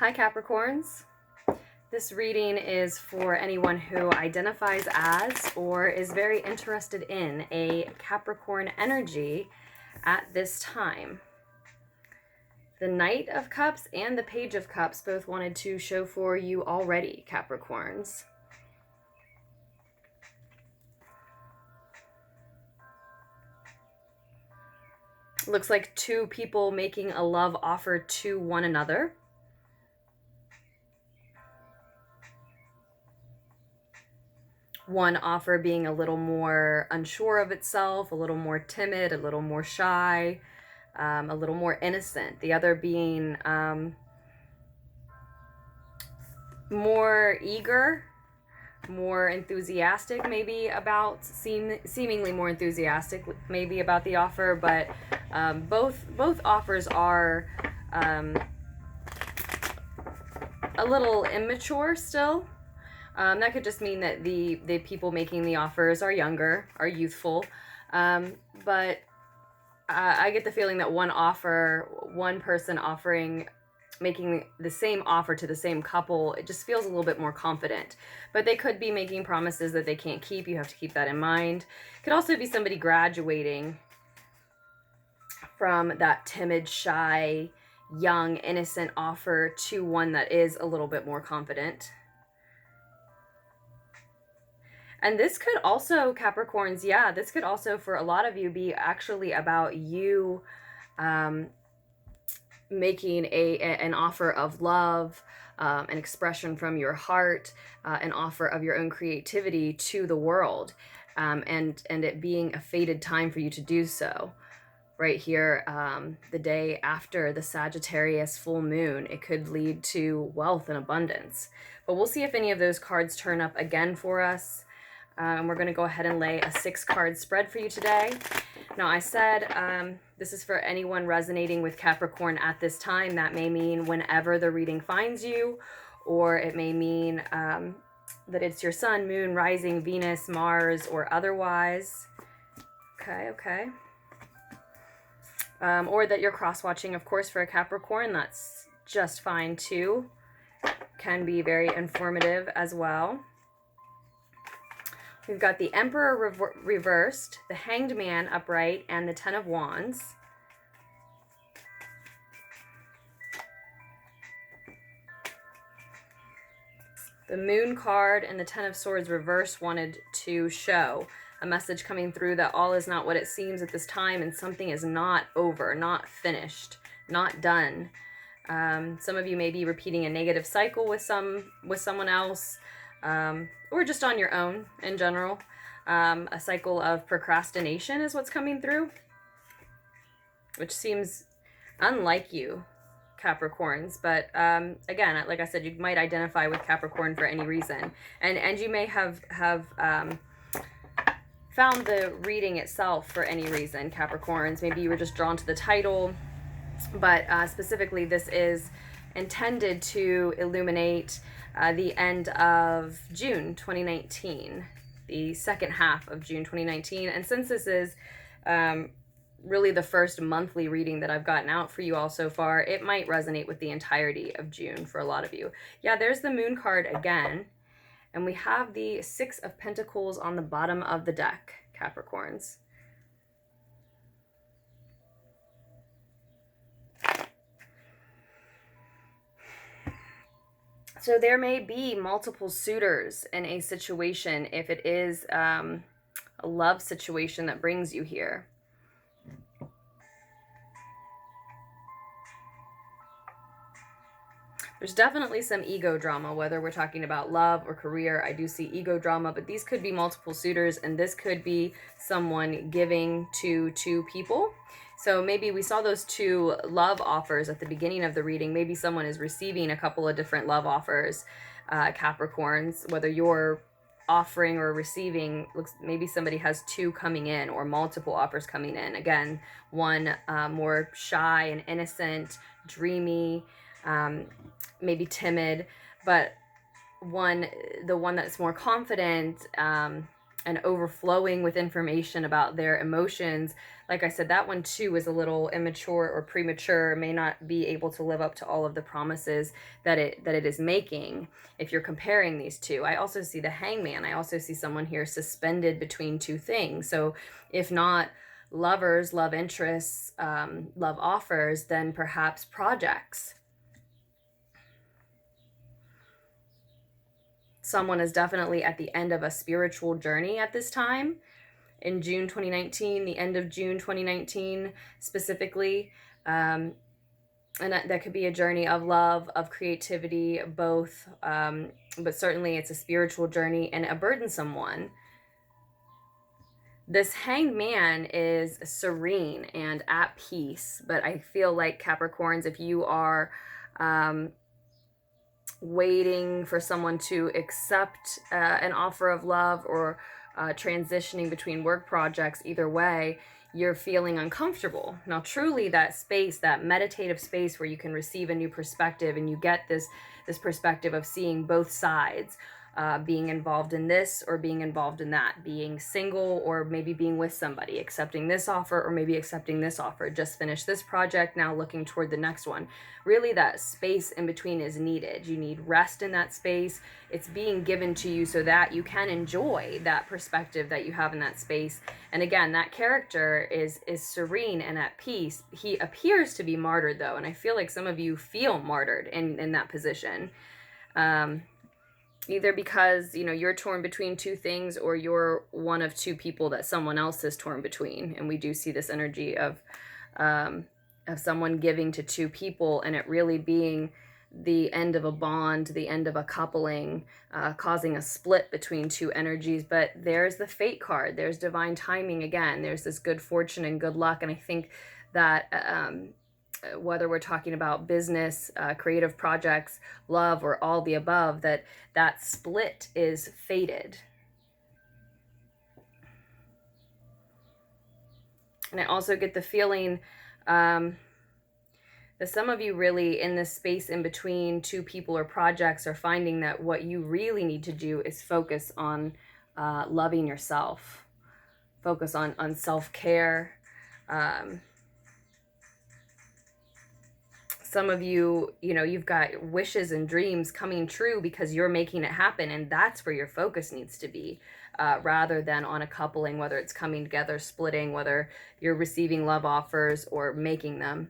Hi Capricorns. This reading is for anyone who identifies as or is very interested in a Capricorn energy at this time. The Knight of Cups and the Page of Cups both wanted to show for you already, Capricorns. Looks like two people making a love offer to one another. One offer being a little more unsure of itself, a little more timid, a little more shy, a little more innocent. The other being more eager, more enthusiastic maybe about, seemingly more enthusiastic maybe about the offer, but both offers are a little immature still. That could just mean that the people making the offers are younger, are youthful. But I get the feeling that one person making the same offer to the same couple, it just feels a little bit more confident. But they could be making promises that they can't keep. You have to keep that in mind. It could also be somebody graduating from that timid, shy, young, innocent offer to one that is a little bit more confident. And this could also, Capricorns, yeah, this could also for a lot of you be actually about you making an offer of love, an expression from your heart, an offer of your own creativity to the world, and it being a fated time for you to do so. Right here, the day after the Sagittarius full moon, it could lead to wealth and abundance. But we'll see if any of those cards turn up again for us. And we're going to go ahead and lay a 6-card spread for you today. Now, I said this is for anyone resonating with Capricorn at this time. That may mean whenever the reading finds you, or it may mean that it's your sun, moon, rising, Venus, Mars, or otherwise. Okay. Or that you're cross-watching, of course, for a Capricorn. That's just fine, too. Can be very informative as well. We've got the Emperor reversed, the Hanged Man upright, and the Ten of Wands. The Moon card and the Ten of Swords reversed wanted to show a message coming through that all is not what it seems at this time, and something is not over, not finished, not done. Some of you may be repeating a negative cycle with someone else. Or just on your own in general. A cycle of procrastination is what's coming through, which seems unlike you, Capricorns. But again, like I said, you might identify with Capricorn for any reason. And you may have found the reading itself for any reason, Capricorns. Maybe you were just drawn to the title. But specifically, this is intended to illuminate the end of June 2019, the second half of June 2019. And since this is really the first monthly reading that I've gotten out for you all so far, it might resonate with the entirety of June for a lot of you. Yeah, there's the Moon card again. And we have the 6 of Pentacles on the bottom of the deck, Capricorns. So there may be multiple suitors in a situation if it is a love situation that brings you here. There's definitely some ego drama, whether we're talking about love or career. I do see ego drama, but these could be multiple suitors, and this could be someone giving to 2 people. So maybe we saw those 2 love offers at the beginning of the reading. Maybe someone is receiving a couple of different love offers, Capricorns, whether you're offering or receiving. Maybe somebody has 2 coming in or multiple offers coming in. Again, one more shy and innocent, dreamy, maybe timid, but the one that's more confident, and overflowing with information about their emotions. Like I said, that one too is a little immature or premature, may not be able to live up to all of the promises that it is making if you're comparing these two. I also see the Hangman. I also see someone here suspended between two things. So if not lovers, love interests, love offers, then perhaps projects. Someone is definitely at the end of a spiritual journey at this time. In June 2019, the end of June 2019 specifically. And that could be a journey of love, of creativity, both. But certainly it's a spiritual journey and a burdensome one. This Hanged Man is serene and at peace. But I feel like, Capricorns, if you are waiting for someone to accept an offer of love, or transitioning between work projects, either way, you're feeling uncomfortable. Now, truly, that space, that meditative space where you can receive a new perspective, and you get this perspective of seeing both sides, being involved in this or being involved in that, being single or maybe being with somebody, accepting this offer or maybe accepting this offer, just finished this project, now looking toward the next one. Really, that space in between is needed. You need rest in that space. It's being given to you so that you can enjoy that perspective that you have in that space. And again, that character is serene and at peace. He appears to be martyred, though, and I feel like some of you feel martyred in that position. Either because, you're torn between two things, or you're one of two people that someone else is torn between. And we do see this energy of someone giving to two people, and it really being the end of a bond, the end of a coupling, causing a split between two energies. But there's the fate card. There's divine timing again. There's this good fortune and good luck. And I think that whether we're talking about business, creative projects, love, or all the above, that split is fated. And I also get the feeling that some of you really, in this space in between two people or projects, are finding that what you really need to do is focus on loving yourself, focus on self-care. Some of you, you've got wishes and dreams coming true because you're making it happen, and that's where your focus needs to be, rather than on a coupling, whether it's coming together, splitting, whether you're receiving love offers or making them.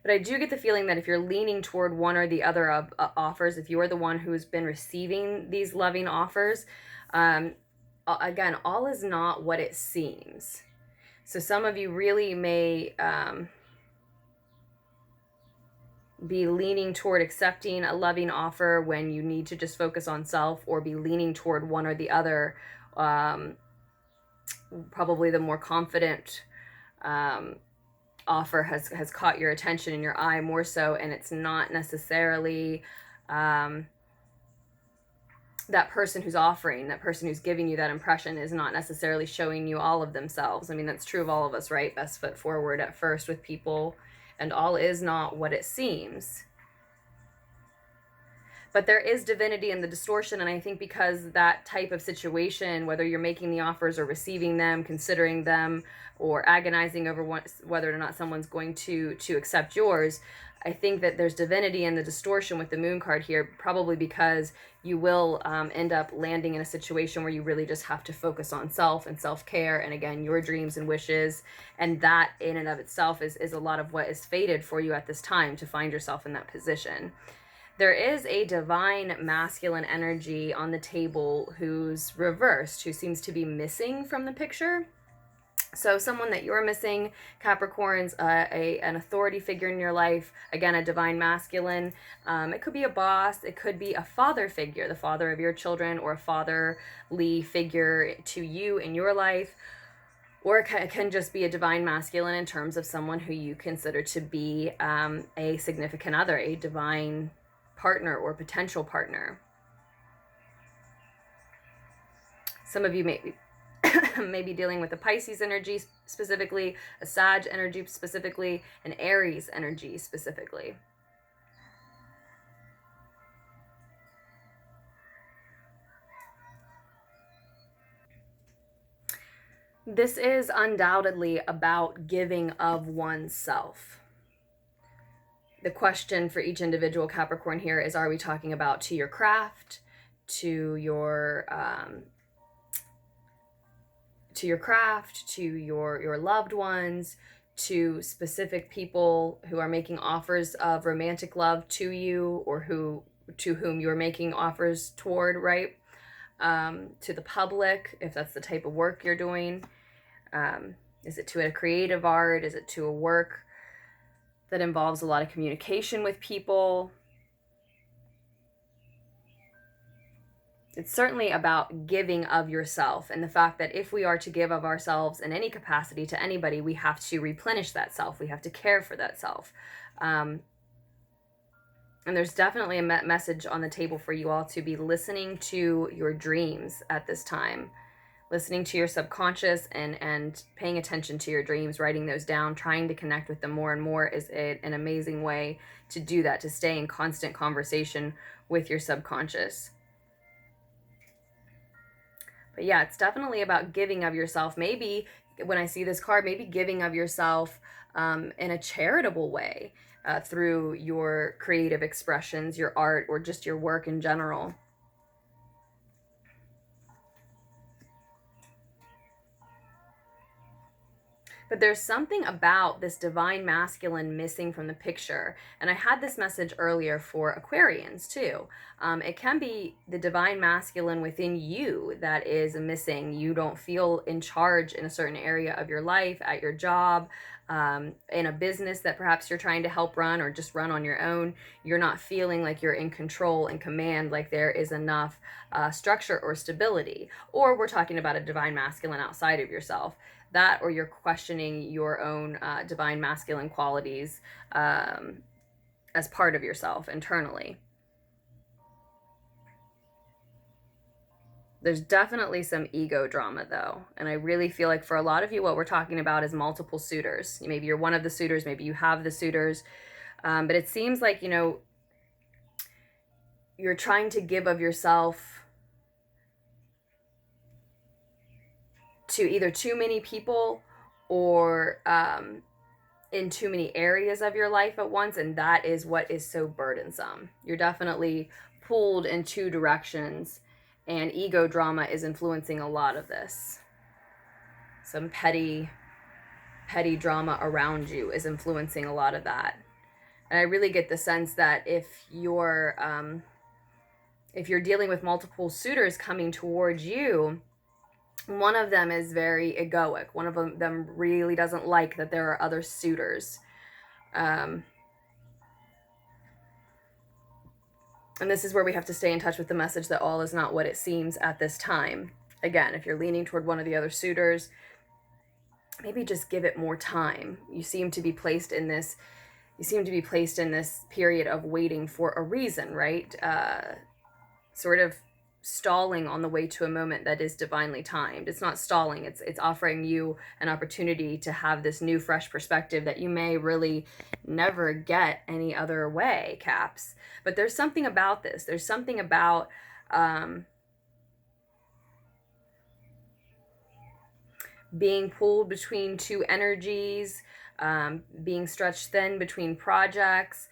But I do get the feeling that if you're leaning toward one or the other of offers, if you're the one who's been receiving these loving offers, again, all is not what it seems. So some of you really may be leaning toward accepting a loving offer when you need to just focus on self, or be leaning toward one or the other. Probably the more confident offer has caught your attention and your eye more so, and it's not necessarily that person who's offering, that person who's giving you that impression is not necessarily showing you all of themselves. I mean, that's true of all of us, right? Best foot forward at first with people, and all is not what it seems. But there is divinity in the distortion, and I think because that type of situation, whether you're making the offers or receiving them, considering them, or agonizing over whether or not someone's going to accept yours, I think that there's divinity in the distortion with the moon card here, probably because you will end up landing in a situation where you really just have to focus on self and self-care, and again, your dreams and wishes, and that in and of itself is a lot of what is fated for you at this time, to find yourself in that position. There is a divine masculine energy on the table who's reversed, who seems to be missing from the picture. So someone that you're missing, Capricorns, an authority figure in your life, again, a divine masculine. It could be a boss, it could be a father figure, the father of your children, or a fatherly figure to you in your life. Or it can just be a divine masculine in terms of someone who you consider to be a significant other, a divine partner or potential partner. Some of you may be dealing with a Pisces energy specifically, a Sag energy specifically, an Aries energy specifically. This is undoubtedly about giving of oneself. The question for each individual Capricorn here is, are we talking about to your craft, to your loved ones, to specific people who are making offers of romantic love to you, or to whom you're making offers toward, right? To the public, if that's the type of work you're doing. Is it to a creative art? Is it to a work that involves a lot of communication with people? It's certainly about giving of yourself, and the fact that if we are to give of ourselves in any capacity to anybody, we have to replenish that self. We have to care for that self. And there's definitely a message on the table for you all to be listening to your dreams at this time. Listening to your subconscious and paying attention to your dreams, writing those down, trying to connect with them more and more is an amazing way to do that, to stay in constant conversation with your subconscious. But yeah, it's definitely about giving of yourself. Maybe when I see this card, maybe giving of yourself in a charitable way through your creative expressions, your art, or just your work in general. But there's something about this divine masculine missing from the picture. And I had this message earlier for Aquarians too. It can be the divine masculine within you that is missing. You don't feel in charge in a certain area of your life, at your job, in a business that perhaps you're trying to help run or just run on your own. You're not feeling like you're in control and command, like there is enough structure or stability. Or we're talking about a divine masculine outside of yourself. That, or you're questioning your own divine masculine qualities as part of yourself internally. There's definitely some ego drama though, and I really feel like for a lot of you what we're talking about is multiple suitors. Maybe you're one of the suitors, maybe you have the suitors, but it seems like, you know, you're trying to give of yourself to either too many people or in too many areas of your life at once, and that is what is so burdensome. You're definitely pulled in two directions, and ego drama is influencing a lot of this. Some petty drama around you is influencing a lot of that. And I really get the sense that if you're dealing with multiple suitors coming towards you, one of them is very egoic. One of them really doesn't like that there are other suitors. And this is where we have to stay in touch with the message that all is not what it seems at this time. Again, if you're leaning toward one of the other suitors, maybe just give it more time. You seem to be placed in this period of waiting for a reason, right? Sort of stalling on the way to a moment that is divinely timed. It's not stalling, it's offering you an opportunity to have this new fresh perspective that you may really never get any other way, Caps. But there's something about this. There's something about being pulled between two energies, being stretched thin between projects,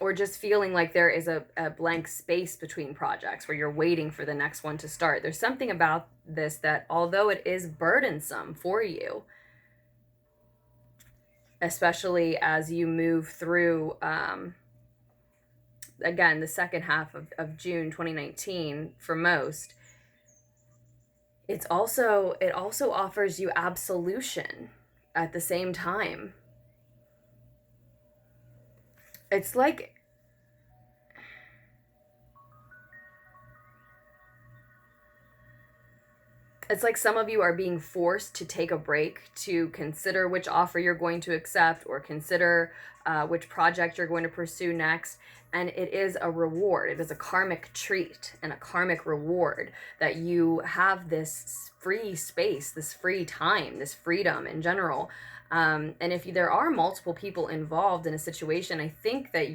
or just feeling like there is a blank space between projects where you're waiting for the next one to start. There's something about this that, although it is burdensome for you, especially as you move through, again, the second half of June 2019 for most, it also offers you absolution at the same time. It's like some of you are being forced to take a break to consider which offer you're going to accept, or consider which project you're going to pursue next. And it is a reward. It is a karmic treat and a karmic reward that you have this free space, this free time, this freedom in general. And if there are multiple people involved in a situation, I think that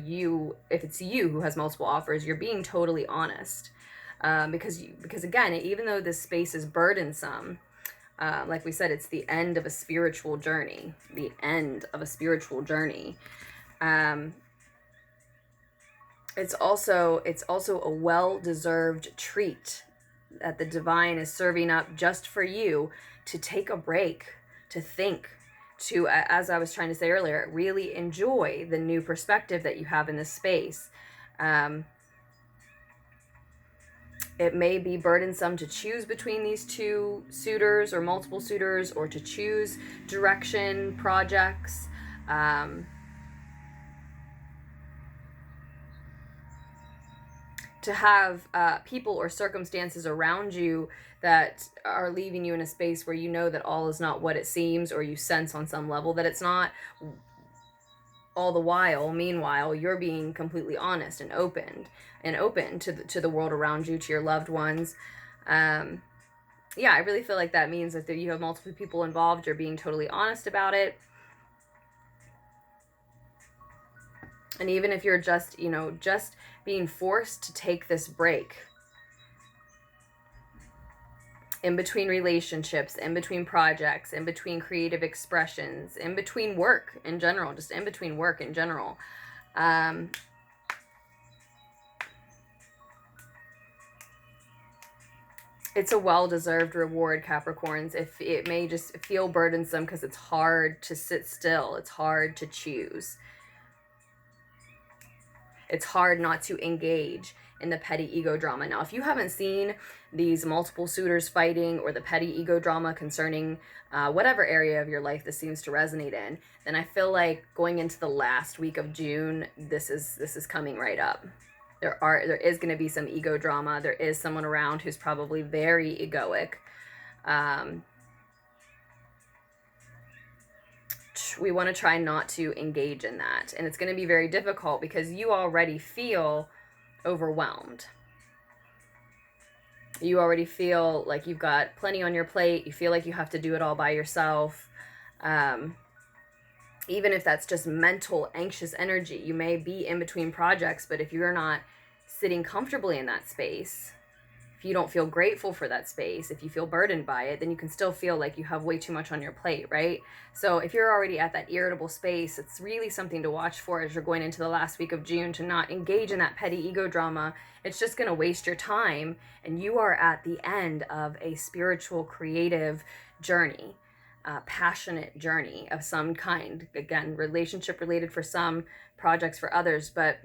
if it's you who has multiple offers, you're being totally honest. Because again, even though this space is burdensome, Like we said, it's the end of a spiritual journey. The end of a spiritual journey. It's also a well-deserved treat that the divine is serving up just for you, to take a break, to think, to, as I was trying to say earlier, really enjoy the new perspective that you have in this space. It may be burdensome to choose between these two suitors or multiple suitors, or to choose direction, projects. To have people or circumstances around you that are leaving you in a space where you know that all is not what it seems, or you sense on some level that it's not. All the while, meanwhile, you're being completely honest and open to the world around you, to your loved ones. Yeah, I really feel like that means that you have multiple people involved. You're being totally honest about it. And even if you're just, just being forced to take this break in between relationships, in between projects, in between creative expressions, in between work in general, just in between work in general. It's a well-deserved reward, Capricorns. If it may just feel burdensome because it's hard to sit still, it's hard to choose. It's hard not to engage in the petty ego drama. Now, if you haven't seen these multiple suitors fighting, or the petty ego drama concerning whatever area of your life this seems to resonate in, then I feel like going into the last week of June, this is coming right up. There is going to be some ego drama. There is someone around who's probably very egoic. We want to try not to engage in that. And it's going to be very difficult because you already feel overwhelmed. You already feel like you've got plenty on your plate. You feel like you have to do it all by yourself. Even if that's just mental, anxious energy, you may be in between projects, but if you're not sitting comfortably in that space, if you don't feel grateful for that space, if you feel burdened by it, then you can still feel like you have way too much on your plate, right? So if you're already at that irritable space, it's really something to watch for as you're going into the last week of June, to not engage in that petty ego drama. It's just going to waste your time, and you are at the end of a spiritual, creative journey. Passionate journey of some kind. Again, relationship related for some, projects for others, but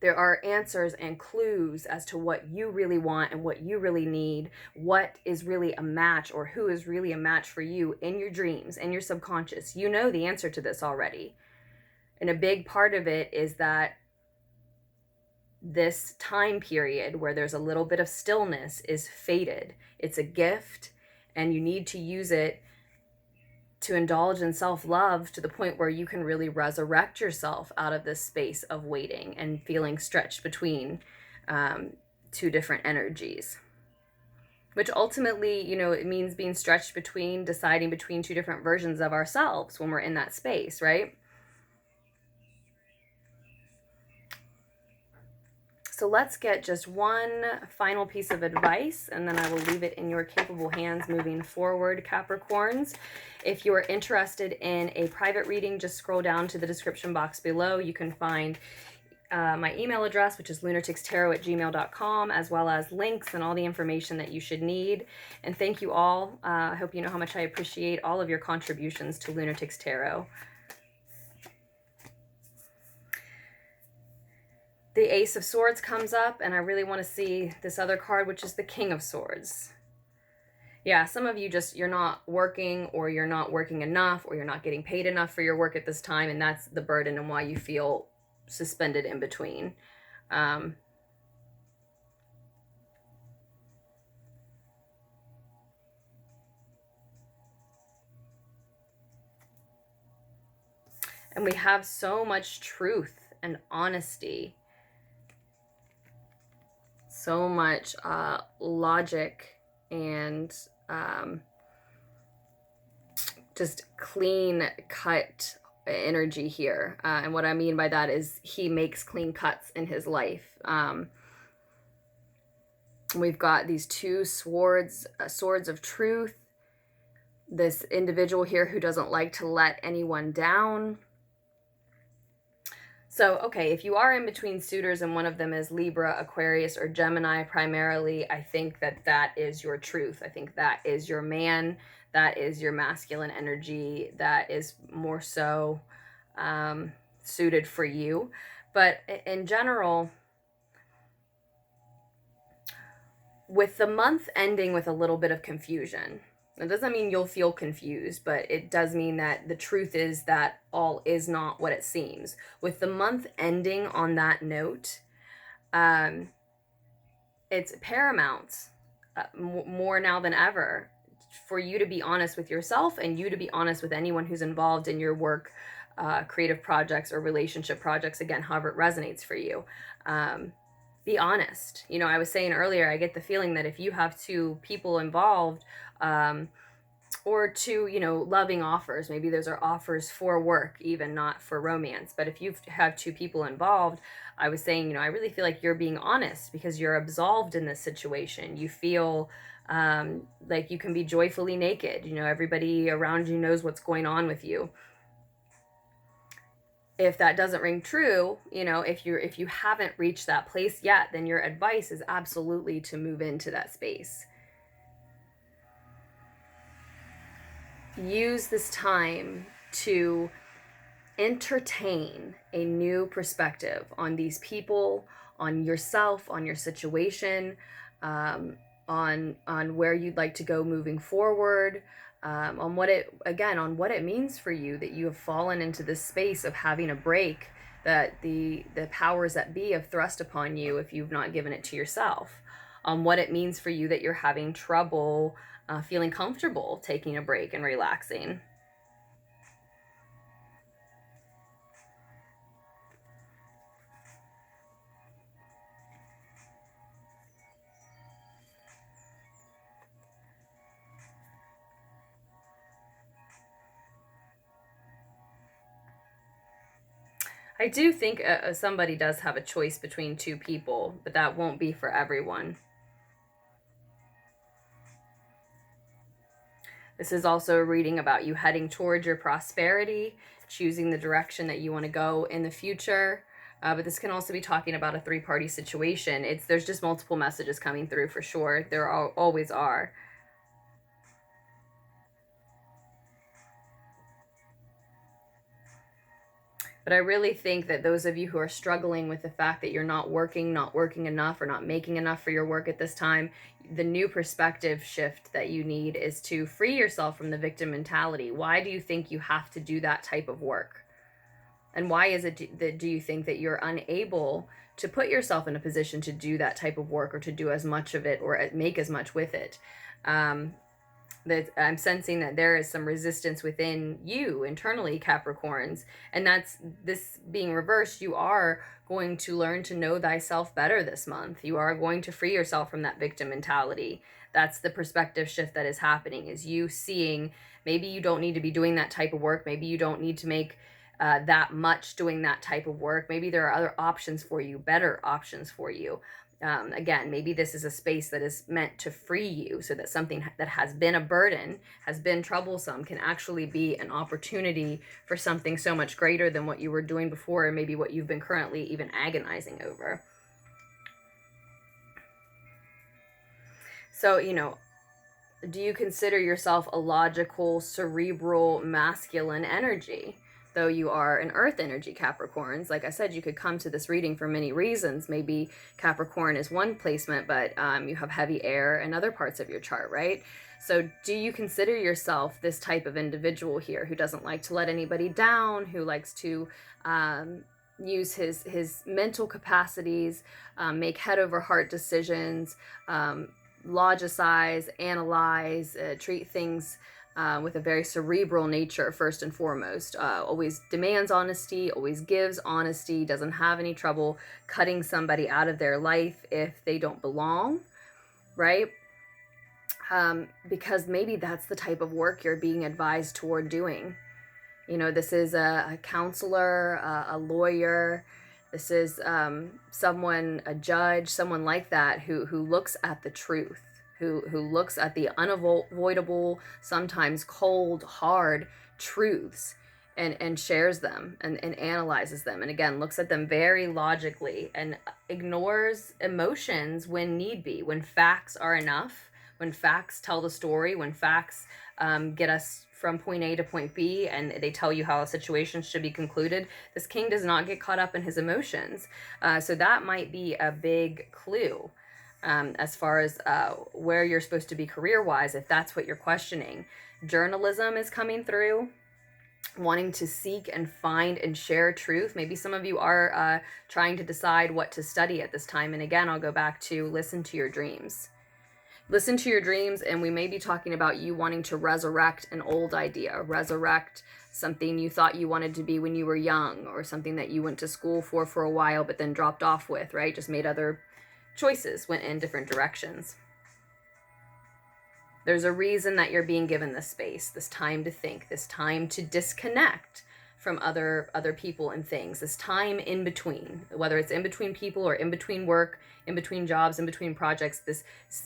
there are answers and clues as to what you really want and what you really need, what is really a match, or who is really a match for you in your dreams and your subconscious. You know the answer to this already. And a big part of it is that this time period where there's a little bit of stillness is fated. It's a gift, and you need to use it to indulge in self-love to the point where you can really resurrect yourself out of this space of waiting and feeling stretched between two different energies. Which ultimately, it means being stretched between, deciding between two different versions of ourselves when we're in that space, right? So let's get just one final piece of advice, and then I will leave it in your capable hands moving forward, Capricorns. If you are interested in a private reading, just scroll down to the description box below. You can find my email address, which is LunarTicksTarot@gmail.com, as well as links and all the information that you should need. And thank you all. I hope you know how much I appreciate all of your contributions to Lunarticks Tarot. The Ace of Swords comes up, and I really want to see this other card, which is the King of Swords. Yeah, some of you you're not working, or you're not working enough, or you're not getting paid enough for your work at this time, and that's the burden and why you feel suspended in between. And we have so much truth and honesty. So much logic and just clean cut energy here. And what I mean by that is he makes clean cuts in his life. We've got these two swords of truth, this individual here who doesn't like to let anyone down. So, okay, if you are in between suitors and one of them is Libra, Aquarius, or Gemini primarily, I think that that is your truth. I think that is your man. That is your masculine energy. That is more so suited for you. But in general, with the month ending with a little bit of confusion, it doesn't mean you'll feel confused, but it does mean that the truth is that all is not what it seems. With the month ending on that note, it's paramount, more now than ever, for you to be honest with yourself and you to be honest with anyone who's involved in your work, creative projects or relationship projects, again, however it resonates for you. Be honest. You know, I was saying earlier, I get the feeling that if you have two people involved, or two, you know, loving offers, maybe those are offers for work, even not for romance, but if you have two people involved, I was saying, you know, I really feel like you're being honest because you're absolved in this situation. You feel like you can be joyfully naked. You know, everybody around you knows what's going on with you. If that doesn't ring true, you know, if you haven't reached that place yet, then your advice is absolutely to move into that space. Use this time to entertain a new perspective on these people, on yourself, on your situation, on where you'd like to go moving forward, on what it means for you that you have fallen into this space of having a break that the powers that be have thrust upon you if you've not given it to yourself, on what it means for you that you're having trouble feeling comfortable taking a break and relaxing. I do think somebody does have a choice between two people, but that won't be for everyone. This is also a reading about you heading towards your prosperity, choosing the direction that you want to go in the future. But this can also be talking about a three-party situation. There's just multiple messages coming through for sure. There always are. But I really think that those of you who are struggling with the fact that you're not working enough, or not making enough for your work at this time, the new perspective shift that you need is to free yourself from the victim mentality. Why do you think you have to do that type of work? And why is it that do you think that you're unable to put yourself in a position to do that type of work, or to do as much of it, or make as much with it? That I'm sensing that there is some resistance within you internally, Capricorns, and that's this being reversed. You are going to learn to know thyself better this month. You are going to free yourself from that victim mentality. That's the perspective shift that is happening, is you seeing maybe you don't need to be doing that type of work. Maybe you don't need to make that much doing that type of work. Maybe there are other options for you, better options for you. Again, maybe this is a space that is meant to free you, so that something that has been a burden, has been troublesome, can actually be an opportunity for something so much greater than what you were doing before, and maybe what you've been currently even agonizing over. So, you know, do you consider yourself a logical, cerebral, masculine energy? Though you are an earth energy, Capricorns. Like I said, you could come to this reading for many reasons. Maybe Capricorn is one placement, but you have heavy air in other parts of your chart, right? So do you consider yourself this type of individual here, who doesn't like to let anybody down, who likes to use his mental capacities, make head over heart decisions, logicize, analyze, treat things with a very cerebral nature first and foremost, always demands honesty, always gives honesty, doesn't have any trouble cutting somebody out of their life if they don't belong, right? Because maybe that's the type of work you're being advised toward doing. You know, this is a counselor, a lawyer. This is someone, a judge, someone like that, who looks at the truth, who looks at the unavoidable, sometimes cold, hard truths and shares them and analyzes them, and again looks at them very logically and ignores emotions when need be, when facts are enough, when facts tell the story, when facts get us from point A to point B and they tell you how a situation should be concluded. This king does not get caught up in his emotions. So that might be a big clue as far as where you're supposed to be career-wise, if that's what you're questioning. Journalism is coming through, wanting to seek and find and share truth. Maybe some of you are trying to decide what to study at this time. And again, I'll go back to listen to your dreams. Listen to your dreams, and we may be talking about you wanting to resurrect an old idea, resurrect something you thought you wanted to be when you were young, or something that you went to school for a while but then dropped off with, right? Just made other choices, went in different directions. There's a reason that you're being given this space, this time to think, this time to disconnect from other people and things, this time in between, whether it's in between people or in between work, in between jobs, in between projects,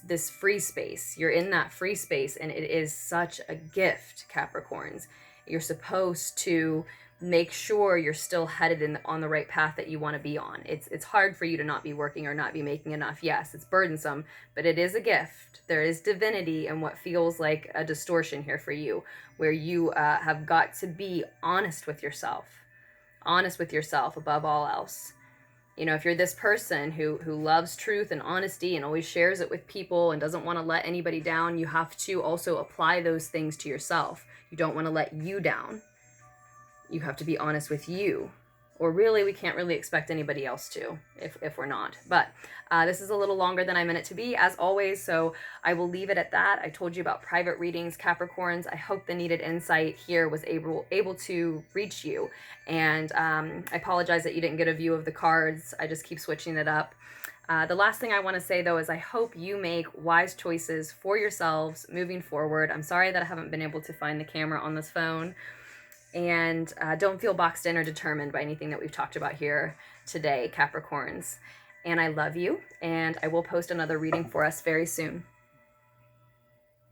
this free space. You're in that free space, and it is such a gift, Capricorns. You're supposed to make sure you're still headed on the right path that you want to be on. It's hard for you to not be working or not be making enough. Yes, it's burdensome, but it is a gift. There is divinity in what feels like a distortion here for you, where you have got to be honest with yourself above all else. You know, if you're this person who loves truth and honesty and always shares it with people and doesn't want to let anybody down, you have to also apply those things to yourself. You don't want to let you down. You have to be honest with you. Or really, we can't really expect anybody else to, if we're not. But this is a little longer than I meant it to be, as always, so I will leave it at that. I told you about private readings, Capricorns. I hope the needed insight here was able to reach you. And I apologize that you didn't get a view of the cards. I just keep switching it up. The last thing I want to say, though, is I hope you make wise choices for yourselves moving forward. I'm sorry that I haven't been able to find the camera on this phone. And don't feel boxed in or determined by anything that we've talked about here today, Capricorns. And I love you, and I will post another reading for us very soon.